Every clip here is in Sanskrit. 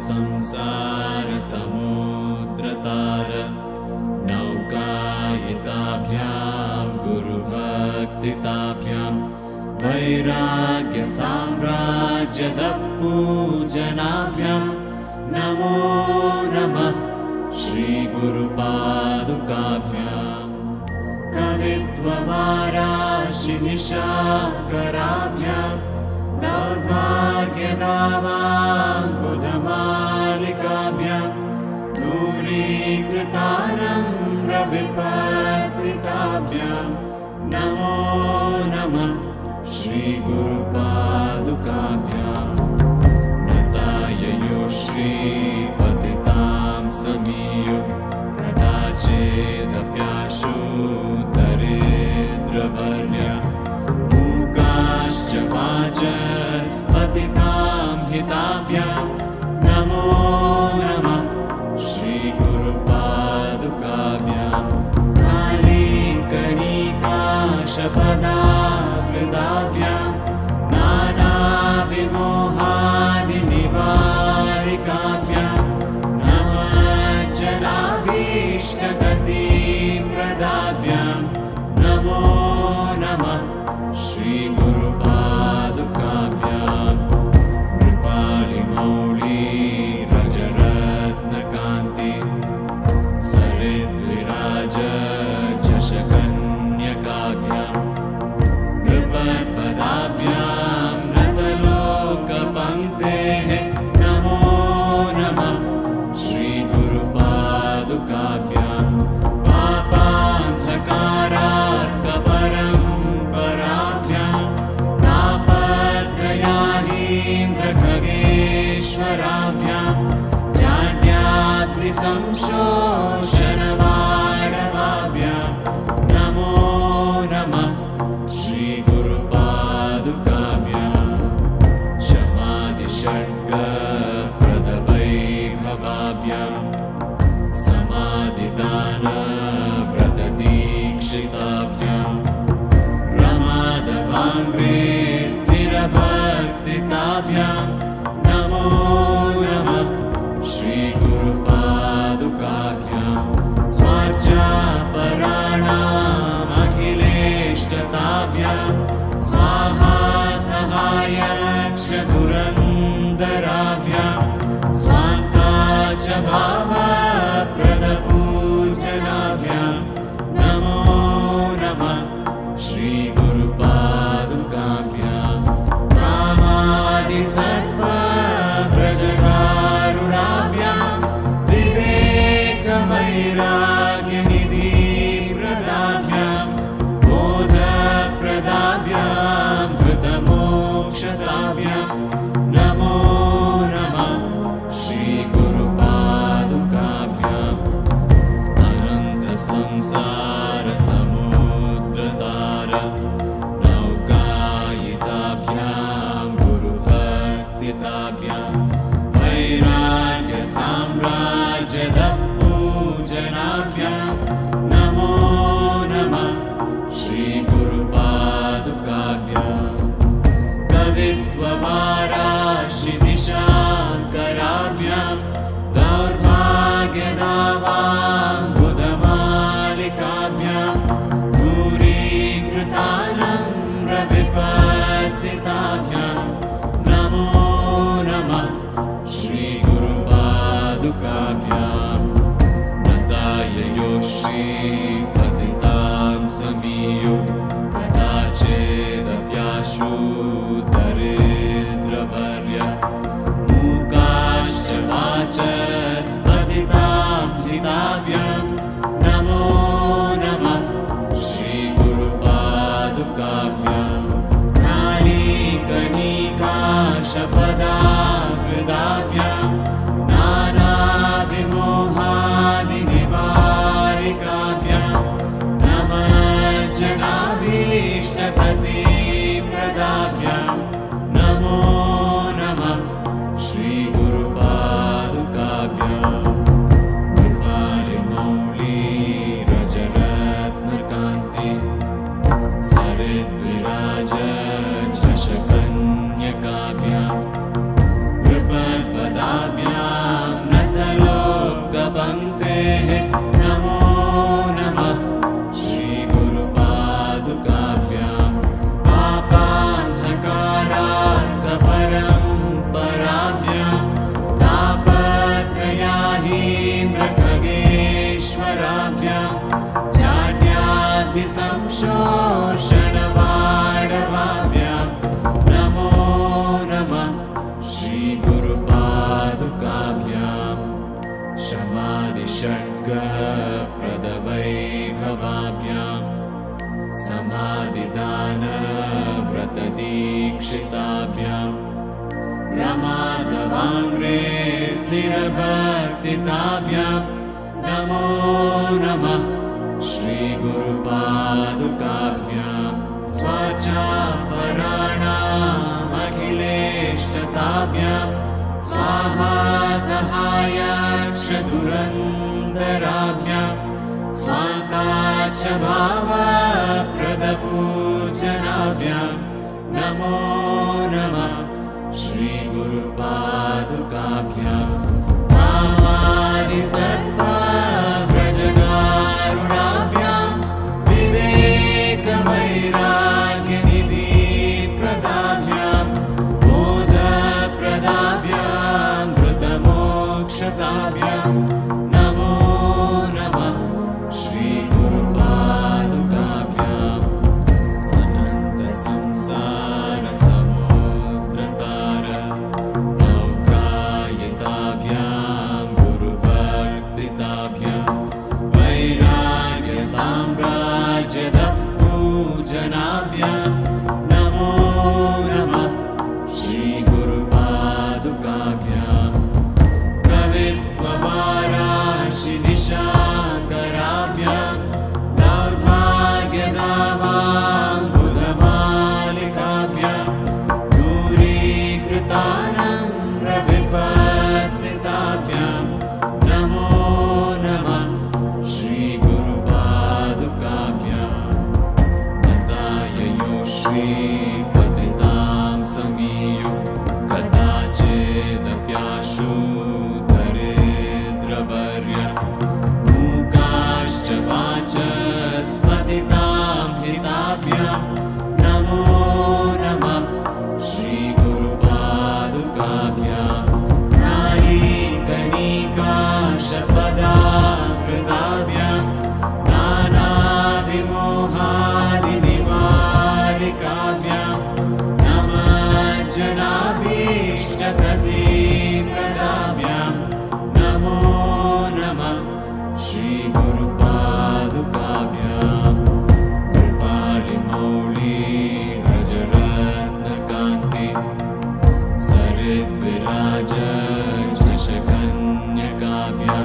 संसारसमुद्रतार नौकायिताभ्यां गुरुभक्तिताभ्यां वैराग्यसाम्राज्यदपूजनाभ्यां नमो नमः श्रीगुरुपादुकाभ्याम् कवित्ववाराशिनिशाकराभ्यां दौर्भाग्यदावाम्बुधमालिकाभ्यां दूरीकृतारम्रविपत्रिताभ्यां नमो नमः श्रीगुरुपादुकाभ्याम् नताययो श्रीपतितां समीयो कदाचिदप्याशु दरिद्रवर्या मूकाश्च वाचस्पतितां हिताभ्यां नमो नमः श्रीगुरुपादुकाभ्यां कालीकनिकाशपदाहृदाभ्यां नानाविमोहादिनिवारिकाभ्यां नमज्जनाभीष्टगतिप्रदाभ्यां नमो नमः श्रीगुरुपादुकाभ्याम् कृपालिमौलिरजरत्नकान्ति सरिद्विराज झषकन्यकाभ्यां नृपत्पदाभ्यां नतलोकपङ्क्तेः नमो नमः श्रीगुरुपादुकाभ्यां पापान्धकारार्कपरम्पराभ्यां तापत्रयाहीन्द्रखगेश्वराभ्यां जाड्याद्रिसंशोषणवाणवाभ्यां नमो नमः श्रीगुरुपादुकाभ्यां शमादिषड्गप्रदवैभवाभ्यां समाधिदानव्रतदीक्षिताभ्यां प्रमादवाङ्घ्रे स्थिरभक्तिताभ्यां नमो नमः श्रीगुरुपादुकाभ्यां स्वार्चापराणामखिलेष्टताभ्यां स्वाहा सहायक्षधुरन्दराभ्यां स्वान्ता च भावप्रदपूजनाभ्यां नमो नमः श्रीगुरुपादुकाभ्यां कामादिसर्वव्रजकारुणाभ्यां विवेकवैराग्यनिधिप्रदाभ्यां बोधप्रदाभ्यां धृतमोक्षताभ्यां नमो नमः श्रीगुरुपादुकाभ्याम् अनन्तसंसारसमुद्रतार नौकायिताभ्यां गुरुभक्तिताभ्यां वैराग्यसाम्राज्यदपूजनाभ्यां नमो नमः श्रीगुरुपादुकाभ्याम् कवित्ववाराशिनिशाकराभ्यां दौर्भाग्यदावाम्बुधमालिकाभ्यां दूरीकृतारम्रविपत्तिताभ्यां नमो नमः श्रीगुरुपादुकाभ्यां नताययो श्रीपतितां समीयो कदाचिदप्याशु दरिद्रवर्या मूकाश्च वाचस्पतितां हिताभ्यां नमो नमः श्रीगुरुपादुकाभ्यां कालीकनिकाशपदाहृदाभ्यां नानाविमोहादिनिवारिकाभ्यां नमज्जनाभीष्टगतिप्रदाभ्यां नमो नमः श्रीगुरुपादुकाभ्याम् कृपालिमौलिरजरत्नकान्ति सरिद्विराज झषकन्यकाभ्यां कृपत्पदाभ्यां व्रतदीक्षिताभ्यां प्रमादवाङ्ग्रे स्थिरभक्तिताभ्यां नमो नमः श्रीगुरुपादुकाभ्यां स्वाचापराणामखिलेष्टताभ्यां स्वाहा सहायाक्षदुरन्दराभ्यां स्वान्ताच्च भावप्रदपूजनाभ्यां नमो नमः श्रीगुरुपादुकाभ्यां कामादिसर्पव्रजगारुणाभ्यां विवेकवैराग्यनिधिप्रदाभ्यां बोधप्रदाभ्यां मृतमोक्षताभ्यां नमो नमः श्रीगुरुपादुकाभ्याम् अनन्तसंसारसमुद्रतार नौकायिताभ्यां गुरुभक्तिताभ्यां वैराग्यसाम्राज्यदपूजनाभ्यां नमो नमः श्रीगुरुपादुकाभ्यां कवित्ववाराशिदिशाकराभ्यां दौर्भाग्यदावां बुधमालिकाभ्यां दूरीकृतानम्रविपत्तिताभ्यां नमो नमः श्रीगुरुपादुकाभ्यां नताययो श्रीपतितां समीयो कदाचिदप्याशु दरिद्रवर्य मूकाश्च वाचस्पतितां हिताभ्यां नमो नमः श्रीगुरुपादुकाभ्यां नारीगणिकाशपदाकृताभ्यां नानाविमोहादिनिवारिकाभ्यां नमः जनाभीष्टगतिप्रदाभ्यां नमो नमः श्रीगुरुपादुकाभ्यां कृपालिमौली व्रजरत्नकान्ति सरिद्विराज झषकन्यकाभ्यां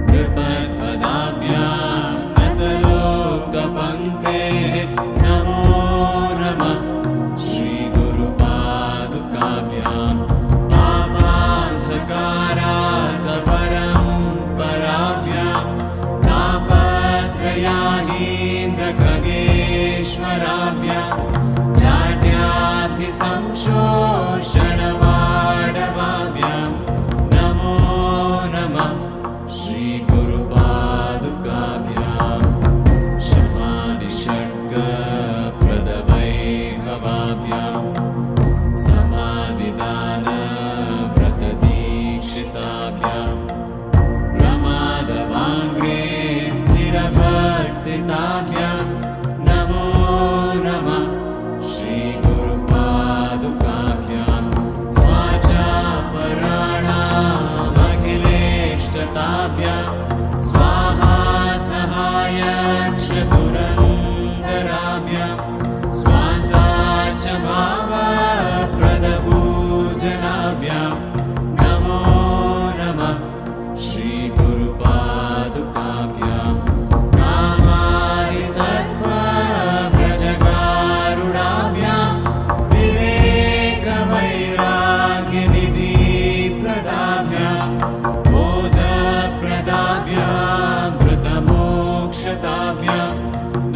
कृपत्पदाभ्यां नतलोकपङ्क्तेः नमो नमः श्रीगुरुपादुकाभ्यां पापान्धकाराकपरम्पराभ्यां तापत्रयाहीन्द्रखगेश्वराभ्यां जाड्याधिसंशोषणवाडवाभ्यां नमो नमः श्रीगुरुपादुकाभ्यां शमादिषड्गप्रदवैभवाभ्यां समाधिदानव्रतदीक्षिताभ्यां प्रमादवाङ्ग्रे स्थिरभक्तिताभ्यां नमो नमः श्रीगुरुपादुकाभ्यां स्वाचापराणामखिलेष्टताभ्यां स्वाहा सहायाक्षदुरन्दराभ्यां स्वान्ताच्च भावप्रदपूजनाभ्यां नमो नमः श्रीगुरुपादुकाभ्यां कामादिसर्पव्रजगारुणाभ्यां विवेकवैराग्यनिधिप्रदाभ्यां बोधप्रदाभ्यां मृतमोक्षताभ्यां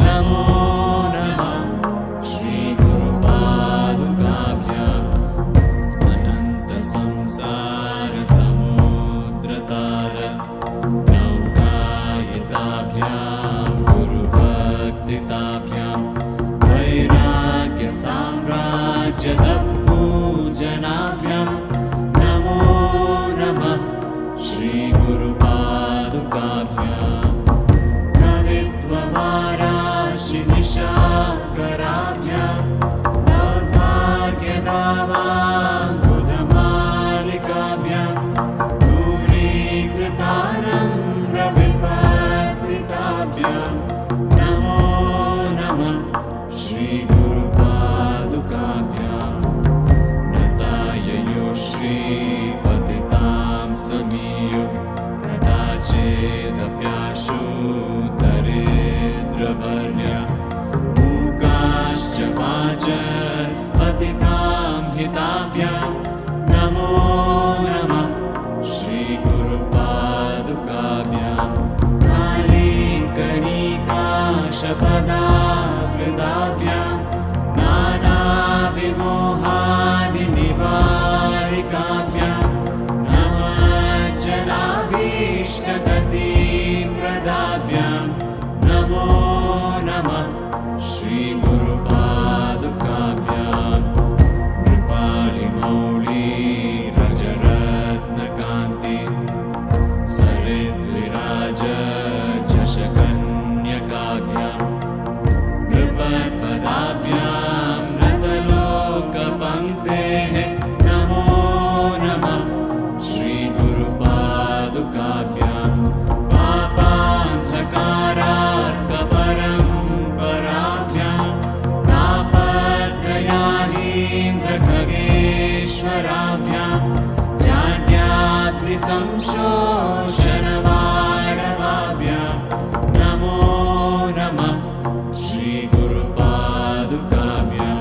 नमो नमः श्रीगुरुपादुकाभ्याम् अनन्तसंसारसमुद्रतार नौकायिताभ्यां गुरुभक्तिताभ्यां वैराग्यसाम्राज्यदपूजनाभ्यां नमो नमः श्रीगुरुपादुकाभ्यां कवित्ववाराशिदिशाकराभ्यां दौर्भाग्यदावां बुधमालिकाभ्यां दूरीकृतानम्रविपत्तिताभ्यां नमो नमः श्रीगुरुपादुकाभ्यां श्रीगुरुपादुकाभ्यां कृपालिमौळी रजरत्नकान्ति सरिद्विराज चषकन्यकाभ्यां कृपद्पदाभ्यां नतलोकपङ्क्तेः नमो नमः श्रीगुरुपादुकाभ्यां पापान्धकारार्कपरम्पराभ्यां तापत्रयाहीन्द्रखगेश्वराभ्यां जाड्याब्धिसंशोषणवाडवाभ्यां नमो नमः श्रीगुरुपादुकाभ्यां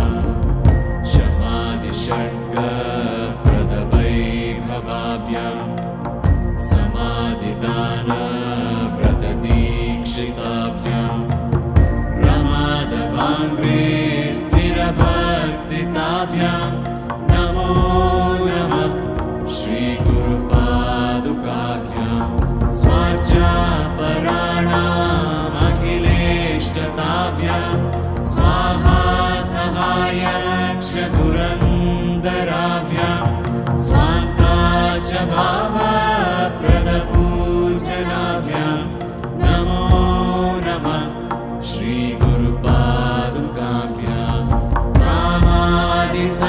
शमादिषड्गप्रदवैभवाभ्यां समाधिदानव्रतदीक्षिताभ्यां प्रमादवाङ्घ्रे स्थिरभक्तिताभ्यां नमो नमः श्रीगुरुपादुकाभ्यां स्वार्चापराणामखिलेष्टताभ्यां स्वाहा सहायक्षधुरन्दराभ्यां स्वान्ता च भावप्रदपूजनाभ्यां नमो नमः श्रीगुरुपादुकाभ्यां कामादिस